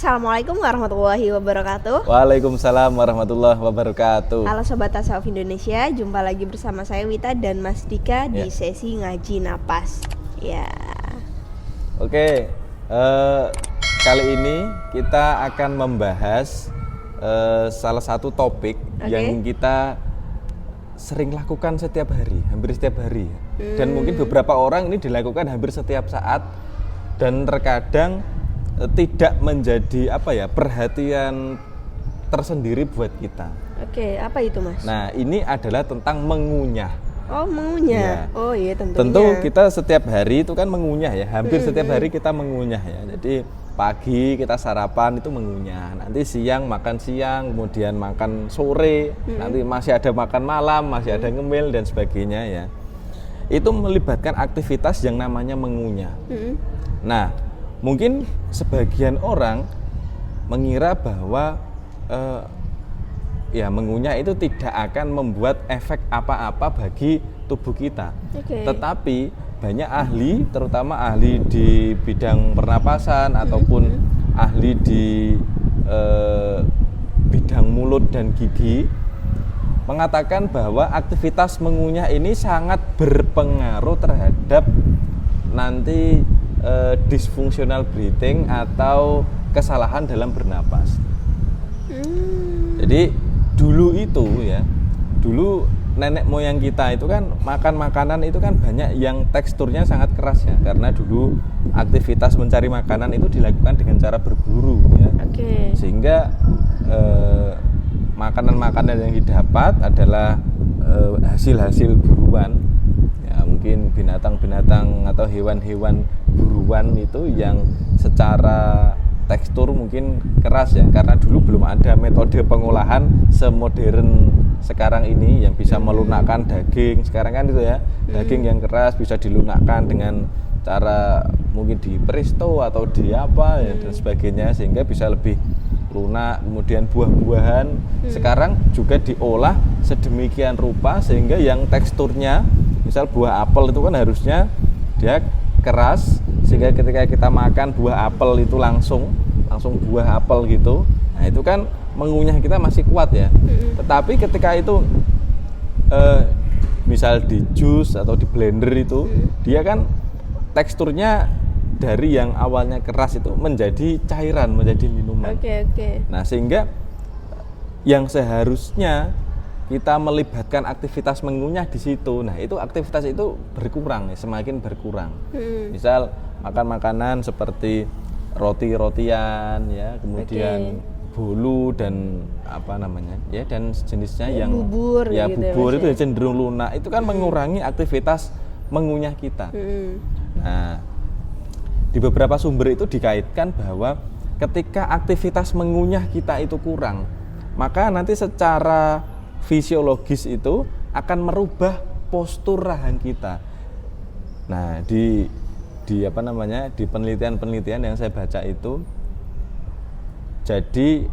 Assalamualaikum warahmatullahi wabarakatuh. Waalaikumsalam warahmatullahi wabarakatuh. Halo Sobat Tasawuf Indonesia, jumpa lagi bersama saya Wita dan Mas Dika di sesi ngaji napas. Ya. Oke, kali ini kita akan membahas salah satu topik yang kita sering lakukan setiap hari, hampir setiap hari. Dan mungkin beberapa orang ini dilakukan hampir setiap saat dan terkadang tidak menjadi perhatian tersendiri buat kita. Oke, apa itu Mas? Nah, ini adalah tentang mengunyah. Oh, mengunyah. Ya. Oh iya, tentunya. Tentu kita setiap hari itu kan mengunyah ya, hampir setiap hari kita mengunyah ya. Jadi pagi kita sarapan itu mengunyah, nanti siang makan siang, kemudian makan sore, nanti masih ada makan malam, masih ada ngemil dan sebagainya ya. Itu melibatkan aktivitas yang namanya mengunyah. Nah, mungkin sebagian orang mengira bahwa mengunyah itu tidak akan membuat efek apa-apa bagi tubuh kita. Tetapi banyak ahli, terutama ahli di bidang pernapasan ataupun ahli di bidang mulut dan gigi, mengatakan bahwa aktivitas mengunyah ini sangat berpengaruh terhadap nanti dysfunctional breathing atau kesalahan dalam bernapas. Jadi dulu nenek moyang kita itu kan makan makanan itu kan banyak yang teksturnya sangat keras ya, karena dulu aktivitas mencari makanan itu dilakukan dengan cara berburu ya. Sehingga makanan-makanan yang didapat adalah hasil-hasil buruan. Ya, mungkin binatang-binatang atau hewan-hewan buruan itu yang secara tekstur mungkin keras ya, karena dulu belum ada metode pengolahan semodern sekarang ini yang bisa melunakkan daging. Sekarang kan itu ya, daging yang keras bisa dilunakkan dengan cara mungkin di presto atau di apa ya dan sebagainya, sehingga bisa lebih lunak. Kemudian buah-buahan sekarang juga diolah sedemikian rupa sehingga yang teksturnya, misal buah apel itu kan harusnya dia keras sehingga ketika kita makan buah apel itu langsung buah apel gitu. Nah, itu kan mengunyah kita masih kuat ya. Tetapi ketika itu misal di jus atau di blender itu dia kan teksturnya dari yang awalnya keras itu menjadi cairan, menjadi minuman. Nah, sehingga yang seharusnya kita melibatkan aktivitas mengunyah di situ. Nah, itu aktivitas itu berkurang, semakin berkurang. Misal makan makanan seperti roti-rotian ya, kemudian bolu dan dan sejenisnya yang bubur bubur itu cenderung lunak. Itu kan mengurangi aktivitas mengunyah kita. Nah, di beberapa sumber itu dikaitkan bahwa ketika aktivitas mengunyah kita itu kurang, maka nanti secara fisiologis itu akan merubah postur rahang kita. Nah, di penelitian-penelitian yang saya baca itu, jadi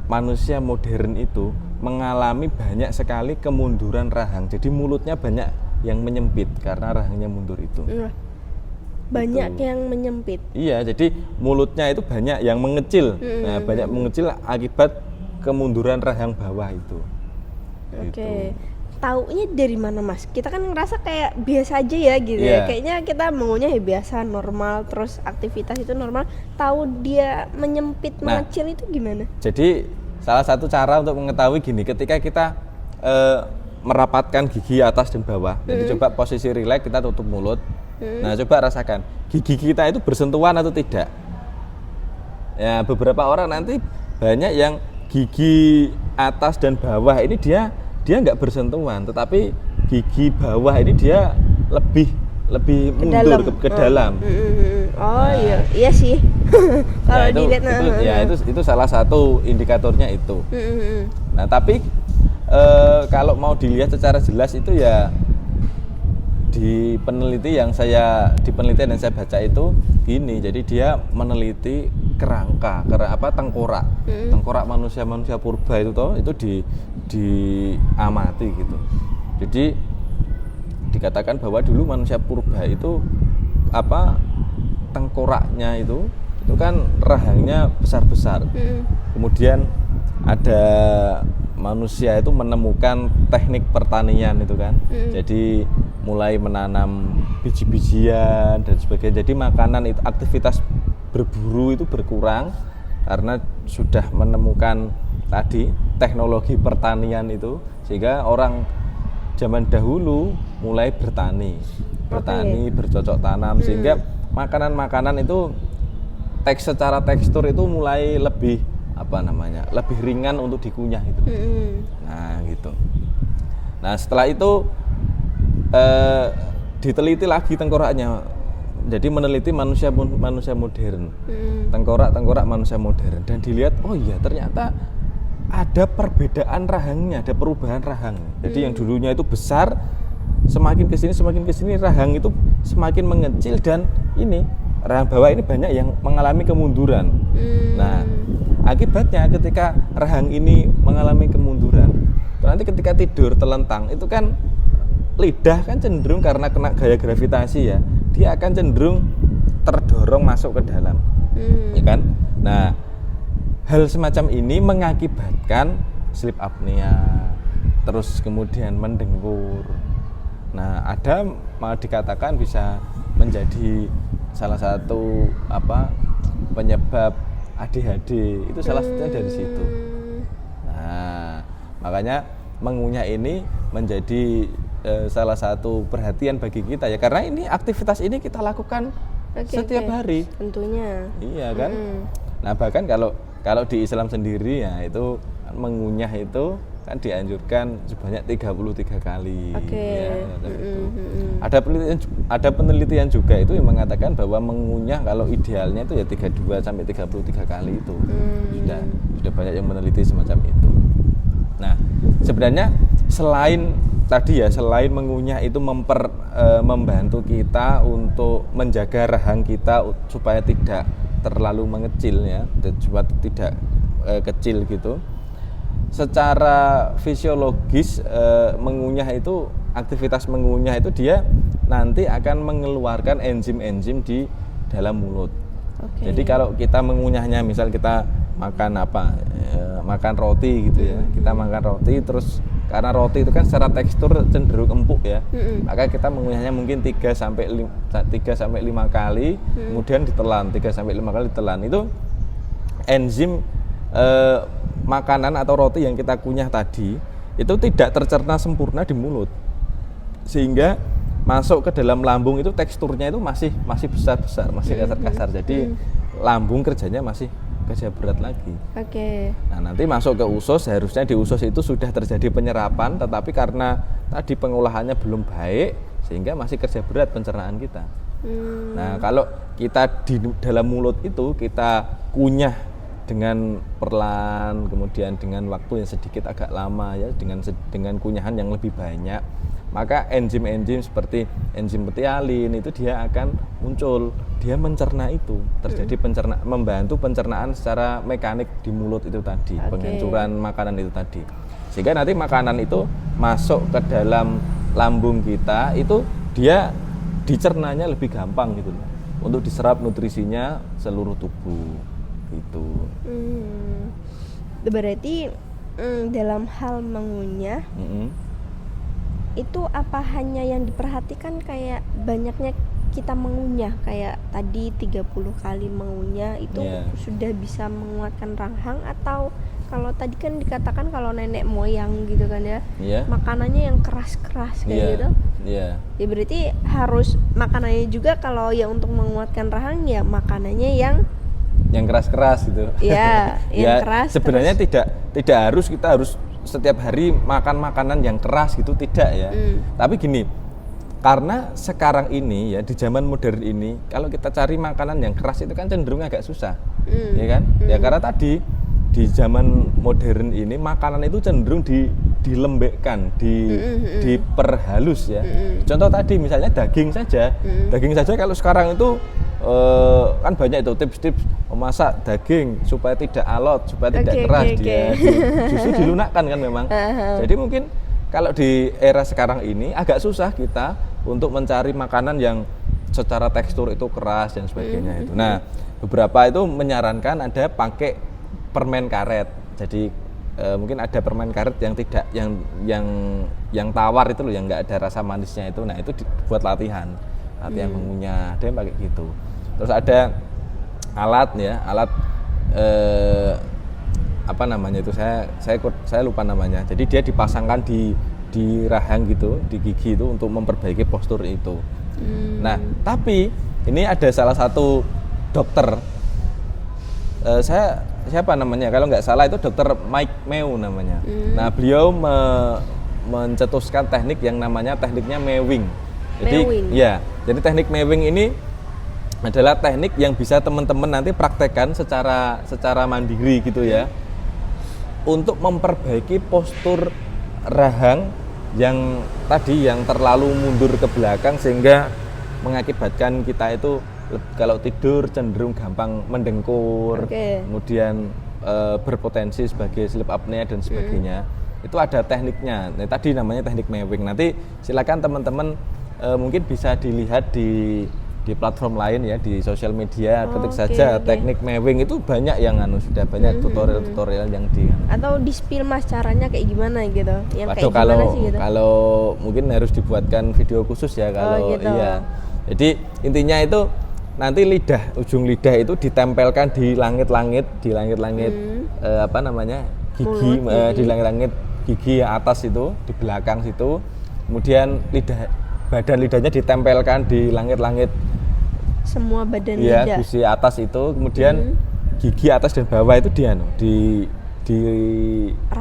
manusia modern itu mengalami banyak sekali kemunduran rahang. Jadi mulutnya banyak yang menyempit karena rahangnya mundur itu. Banyak yang menyempit. Iya, jadi mulutnya itu banyak yang mengecil. Nah, banyak mengecil akibat kemunduran rahang bawah itu. Taunya dari mana Mas? Kita kan ngerasa kayak biasa aja ya gitu ya. Kayaknya kita mengunyah ya biasa, normal, terus aktivitas itu normal. Tahu dia menyempit, mengecil itu gimana? Jadi salah satu cara untuk mengetahui gini, ketika kita merapatkan gigi atas dan bawah. Jadi coba posisi rileks, kita tutup mulut. Nah, coba rasakan gigi kita itu bersentuhan atau tidak. Ya, beberapa orang nanti banyak yang gigi atas dan bawah ini dia nggak bersentuhan, tetapi gigi bawah ini dia lebih mundur ke dalam. Iya sih. Kalau dilihat itu salah satu indikatornya itu. Nah, tapi kalau mau dilihat secara jelas itu ya di penelitian yang saya baca itu gini. Jadi dia meneliti tengkorak manusia purba itu diamati gitu. Jadi dikatakan bahwa dulu manusia purba itu tengkoraknya itu itu kan rahangnya besar-besar. Kemudian ada manusia itu menemukan teknik pertanian itu kan. Jadi mulai menanam biji-bijian dan sebagainya. Jadi makanan itu, aktivitas berburu itu berkurang karena sudah menemukan tadi teknologi pertanian itu, sehingga orang zaman dahulu mulai bertani, bercocok tanam, sehingga makanan-makanan itu secara tekstur itu mulai lebih lebih ringan untuk dikunyah itu. Nah gitu. Nah setelah itu diteliti lagi tengkoraknya. Jadi meneliti manusia modern, tengkorak manusia modern, dan dilihat oh iya ternyata ada perbedaan rahangnya, ada perubahan rahang. Jadi yang dulunya itu besar, semakin kesini rahang itu semakin mengecil, dan ini rahang bawah ini banyak yang mengalami kemunduran. Nah akibatnya ketika rahang ini mengalami kemunduran, nanti ketika tidur telentang itu kan lidah kan cenderung karena kena gaya gravitasi ya, dia akan cenderung terdorong masuk ke dalam, ya kan? Nah, hal semacam ini mengakibatkan sleep apnea, terus kemudian mendengkur. Nah, ada malah dikatakan bisa menjadi salah satu penyebab ADHD, itu salah satunya dari situ. Nah, makanya mengunyah ini menjadi salah satu perhatian bagi kita ya, karena ini aktivitas ini kita lakukan setiap hari. Tentunya. Iya kan. Nah bahkan kalau di Islam sendiri ya itu mengunyah itu kan dianjurkan sebanyak 33 kali. Ya, ada penelitian juga itu yang mengatakan bahwa mengunyah kalau idealnya itu ya 32 sampai 33 kali itu. Sudah banyak yang meneliti semacam itu. Nah, sebenarnya selain mengunyah itu membantu kita untuk menjaga rahang kita supaya tidak terlalu mengecil ya, supaya tidak kecil gitu. Secara fisiologis mengunyah itu, aktivitas mengunyah itu dia nanti akan mengeluarkan enzim-enzim di dalam mulut. Jadi kalau kita mengunyahnya, misal kita makan makan roti gitu ya, kita makan roti terus karena roti itu kan secara tekstur cenderung empuk ya, maka kita mengunyahnya mungkin 3 sampai 5 kali, kemudian ditelan 3 sampai 5 kali ditelan. Itu enzim makanan atau roti yang kita kunyah tadi itu tidak tercerna sempurna di mulut, sehingga masuk ke dalam lambung itu teksturnya itu masih besar-besar, masih kasar-kasar. Jadi lambung kerjanya masih kerja berat lagi. Nah nanti masuk ke usus, harusnya di usus itu sudah terjadi penyerapan, tetapi karena tadi pengolahannya belum baik sehingga masih kerja berat pencernaan kita. Nah kalau kita di dalam mulut itu kita kunyah dengan perlahan, kemudian dengan waktu yang sedikit agak lama ya, dengan kunyahan yang lebih banyak, maka enzim-enzim seperti enzim betialin itu dia akan muncul, dia mencerna itu, terjadi membantu pencernaan secara mekanik di mulut itu tadi, penghancuran makanan itu tadi, sehingga nanti makanan itu masuk ke dalam lambung kita, itu dia dicernanya lebih gampang gitu loh, untuk diserap nutrisinya seluruh tubuh itu. Berarti dalam hal mengunyah itu apa hanya yang diperhatikan kayak banyaknya kita mengunyah, kayak tadi 30 kali mengunyah itu sudah bisa menguatkan rahang, atau kalau tadi kan dikatakan kalau nenek moyang gitu kan ya, makanannya yang keras-keras kayak gitu. Ya berarti harus makanannya juga kalau ya untuk menguatkan rahang ya makanannya yang keras-keras gitu. Yang keras. Sebenarnya tidak harus kita harus setiap hari makan makanan yang keras gitu, tidak ya. Tapi gini, karena sekarang ini ya di zaman modern ini kalau kita cari makanan yang keras itu kan cenderung agak susah, ya kan? Ya karena tadi di zaman modern ini makanan itu cenderung dilembekkan, diperhalus ya. Contoh tadi misalnya daging saja kalau sekarang itu kan banyak itu tips-tips memasak daging supaya tidak alot, supaya tidak keras, dia justru dilunakkan kan memang. Jadi mungkin kalau di era sekarang ini agak susah kita untuk mencari makanan yang secara tekstur itu keras dan sebagainya itu. Nah, beberapa itu menyarankan ada pakai permen karet. Jadi mungkin ada permen karet yang tidak yang tawar itu loh, yang nggak ada rasa manisnya itu. Nah, itu buat latihan mengunyah. Ada yang pakai gitu. Terus ada alat ya, alat apa namanya itu, saya lupa namanya. Jadi dia dipasangkan di rahang gitu, di gigi itu untuk memperbaiki postur itu. Nah, tapi ini ada salah satu dokter, siapa namanya? Kalau nggak salah itu dokter Mike Meu namanya. Nah, beliau mencetuskan teknik yang namanya tekniknya mewing. Jadi ya, jadi teknik mewing ini adalah teknik yang bisa teman-teman nanti praktekkan secara mandiri gitu ya, untuk memperbaiki postur rahang yang tadi yang terlalu mundur ke belakang, sehingga mengakibatkan kita itu kalau tidur cenderung gampang mendengkur, kemudian berpotensi sebagai sleep apnea dan sebagainya. Itu ada tekniknya. Nah, tadi namanya teknik mewing. Nanti silakan teman-teman mungkin bisa dilihat di platform lain ya, di sosial media, ketik saja teknik mewing, itu banyak yang sudah banyak tutorial yang atau di spill mas caranya kayak gimana gitu, yang kayak gimana sih gitu. Kalau mungkin harus dibuatkan video khusus ya kalau gitu. Iya. Jadi intinya itu nanti ujung lidah itu ditempelkan di langit-langit apa namanya, gigi, di langit-langit gigi atas itu, di belakang situ. Kemudian badan lidahnya ditempelkan di langit-langit semua badan lidah. Iya, gusi atas itu, kemudian gigi atas dan bawah itu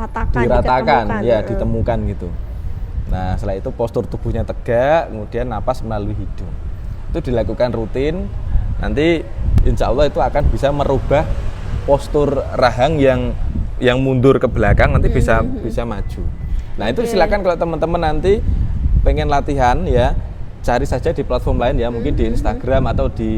diratakan ya, ditemukan gitu. Nah, setelah itu postur tubuhnya tegak, kemudian napas melalui hidung. Itu dilakukan rutin. Nanti insya Allah itu akan bisa merubah postur rahang yang mundur ke belakang, nanti bisa maju. Nah, itu silakan kalau teman-teman nanti pengen latihan ya, cari saja di platform lain ya, mungkin di Instagram atau di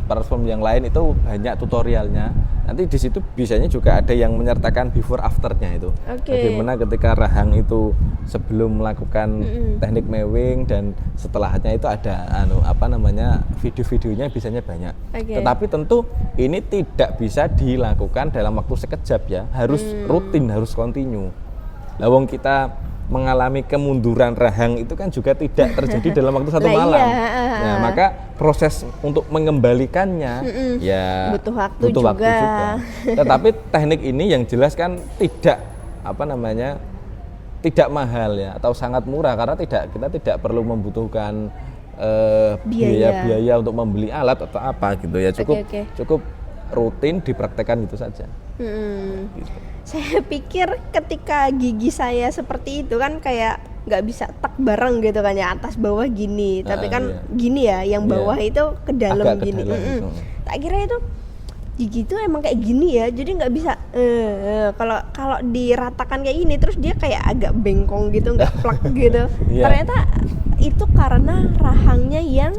platform yang lain itu banyak tutorialnya. Nanti di situ biasanya juga ada yang menyertakan before afternya itu. Bagaimana ketika rahang itu sebelum melakukan teknik mewing dan setelahnya itu ada video-videonya biasanya banyak. Tetapi tentu ini tidak bisa dilakukan dalam waktu sekejap ya, harus rutin, harus kontinu. Lawang kita mengalami kemunduran rahang itu kan juga tidak terjadi dalam waktu satu malam. Nah, maka proses untuk mengembalikannya ya butuh waktu juga. Tetapi teknik ini yang jelas kan tidak tidak mahal ya, atau sangat murah, karena kita tidak perlu membutuhkan biaya untuk membeli alat atau apa gitu ya. Cukup rutin dipraktekkan gitu saja. Gitu. Saya pikir ketika gigi saya seperti itu kan kayak nggak bisa tak bareng gitu kan ya, atas bawah gini, tapi kan gini ya, yang bawah itu ke dalam gini. Tak kira itu gigi itu emang kayak gini ya, jadi nggak bisa kalau diratakan kayak gini terus dia kayak agak bengkong gitu, nggak plak gitu. Ternyata itu karena rahangnya yang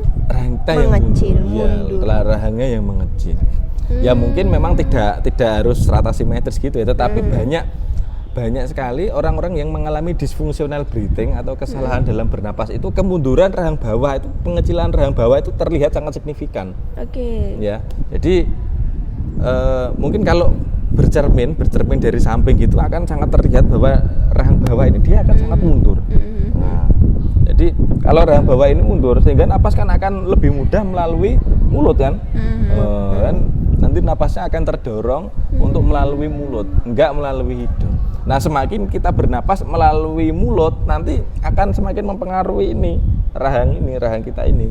mengecil, mundur. Rahangnya yang mengecil. Ya mungkin memang tidak harus rata simetris gitu ya, tetapi banyak sekali orang-orang yang mengalami dysfunctional breathing atau kesalahan dalam bernapas itu, kemunduran rahang bawah itu, pengecilan rahang bawah itu terlihat sangat signifikan. Ya, jadi mungkin kalau bercermin dari samping gitu akan sangat terlihat bahwa rahang bawah ini dia akan sangat mundur. Nah, jadi kalau rahang bawah ini mundur, sehingga napas kan akan lebih mudah melalui mulut kan. Nanti napasnya akan terdorong untuk melalui mulut, enggak melalui hidung. Nah, semakin kita bernapas melalui mulut, nanti akan semakin mempengaruhi rahang kita ini.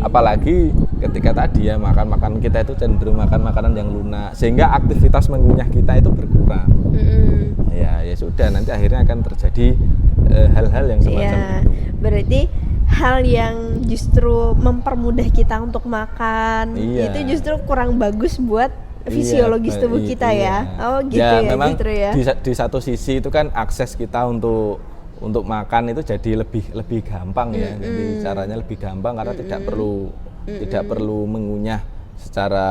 Apalagi ketika tadi ya, makan kita itu cenderung makan makanan yang lunak, sehingga aktivitas mengunyah kita itu berkurang. Ya sudah, nanti akhirnya akan terjadi hal-hal yang semacam itu. Berarti hal yang justru mempermudah kita untuk makan itu justru kurang bagus buat fisiologis tubuh kita ya. Gitu ya, memang justru ya. Di satu sisi itu kan akses kita untuk makan itu jadi lebih gampang ya. Jadi caranya lebih gampang karena tidak perlu mengunyah secara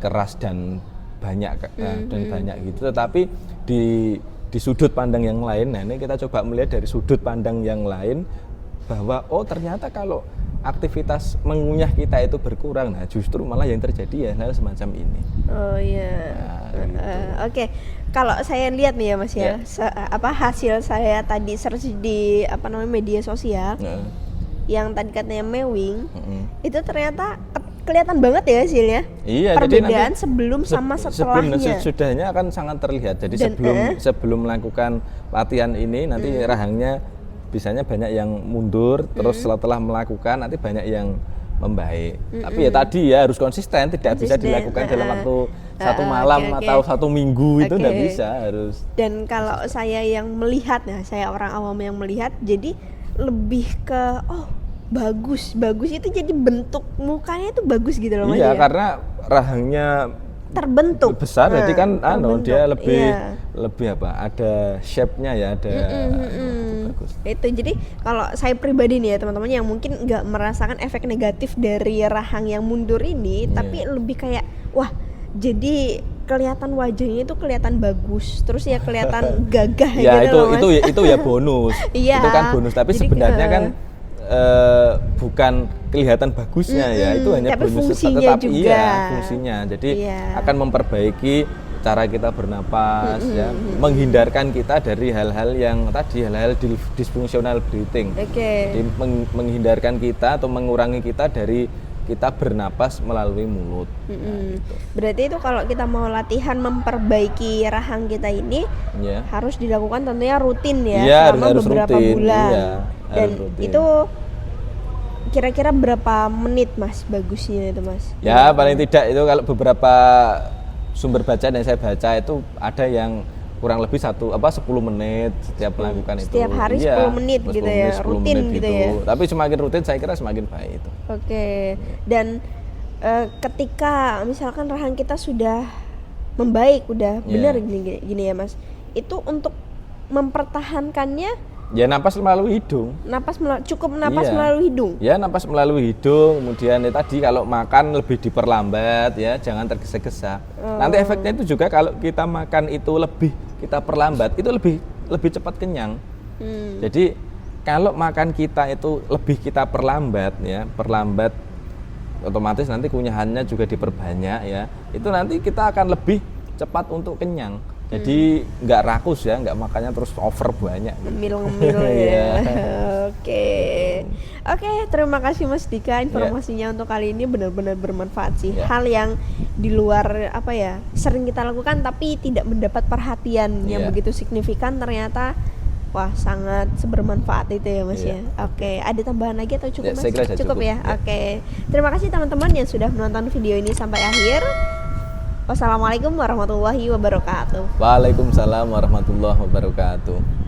keras dan banyak gitu. Tetapi di sudut pandang yang lain, nah ini kita coba melihat dari sudut pandang yang lain, bahwa ternyata kalau aktivitas mengunyah kita itu berkurang, nah justru malah yang terjadi ya hal semacam ini. Oh iya. Nah, gitu. Oke. Kalau saya lihat nih ya Mas ya, hasil saya tadi search di media sosial, yang tadi katanya mewing, itu ternyata kelihatan banget ya hasilnya. Iya, perbedaan jadi nanti sebelum sama setelahnya. Sebelum sesudahnya akan sangat terlihat. Jadi sebelum melakukan latihan ini nanti rahangnya biasanya banyak yang mundur, terus setelah melakukan nanti banyak yang membaik. Tapi ya tadi ya harus konsisten, tidak bisa dilakukan dalam waktu satu malam atau 1 minggu, itu tidak bisa, harus. Dan kalau saya yang melihat, nah saya orang awam yang melihat, jadi lebih ke bagus itu jadi bentuk mukanya itu bagus gitu loh Mas. Iya, ya? karena rahangnya terbentuk besar, jadi kan dia lebih ada shape-nya ya, ada bagus. Itu jadi kalau saya pribadi nih ya teman-teman yang mungkin nggak merasakan efek negatif dari rahang yang mundur ini, tapi lebih kayak wah jadi kelihatan wajahnya itu kelihatan bagus, terus ya kelihatan gagah ya, gitu loh Mas. itu ya bonus. Itu kan bonus, tapi jadi, sebenarnya kan bukan kelihatan bagusnya ya, itu hanya tapi bonus, fungsinya tetapi juga. Fungsinya. Jadi akan memperbaiki cara kita bernapas, ya, menghindarkan kita dari hal-hal yang tadi, hal-hal dysfunctional breathing. Jadi menghindarkan kita atau mengurangi kita dari kita bernapas melalui mulut. Gitu. Berarti itu kalau kita mau latihan memperbaiki rahang kita ini harus dilakukan tentunya rutin ya, selama beberapa bulan. Dan itu kira-kira berapa menit Mas bagusnya itu Mas? Ya paling tidak itu kalau beberapa sumber bacaan yang saya baca itu ada yang kurang lebih 10 menit setiap melakukan itu. Setiap hari 10 menit gitu ya, rutin gitu ya. Tapi semakin rutin saya kira semakin baik itu. Oke. Dan ketika misalkan rahang kita sudah membaik, udah benar gini ya Mas. Itu untuk mempertahankannya ya napas melalui hidung. Cukup napas melalui hidung. Ya, napas melalui hidung. Kemudian tadi kalau makan lebih diperlambat ya, jangan tergesa-gesa. Nanti efeknya itu juga kalau kita makan itu lebih kita perlambat, itu lebih cepat kenyang. Jadi kalau makan kita itu lebih kita perlambat ya, otomatis nanti kunyahannya juga diperbanyak ya. Itu nanti kita akan lebih cepat untuk kenyang. Jadi nggak rakus ya, nggak makannya terus over banyak. Ngemil-ngemil ya. Oke, terima kasih Mas Dika, informasinya untuk kali ini benar-benar bermanfaat sih. Hal yang di luar sering kita lakukan tapi tidak mendapat perhatian yang begitu signifikan, ternyata wah sangat bermanfaat itu ya Mas ya. Oke, ada tambahan lagi atau cukup Mas? Cukup ya. Oke. Terima kasih teman-teman yang sudah menonton video ini sampai akhir. Wassalamualaikum warahmatullahi wabarakatuh. Waalaikumsalam warahmatullahi wabarakatuh.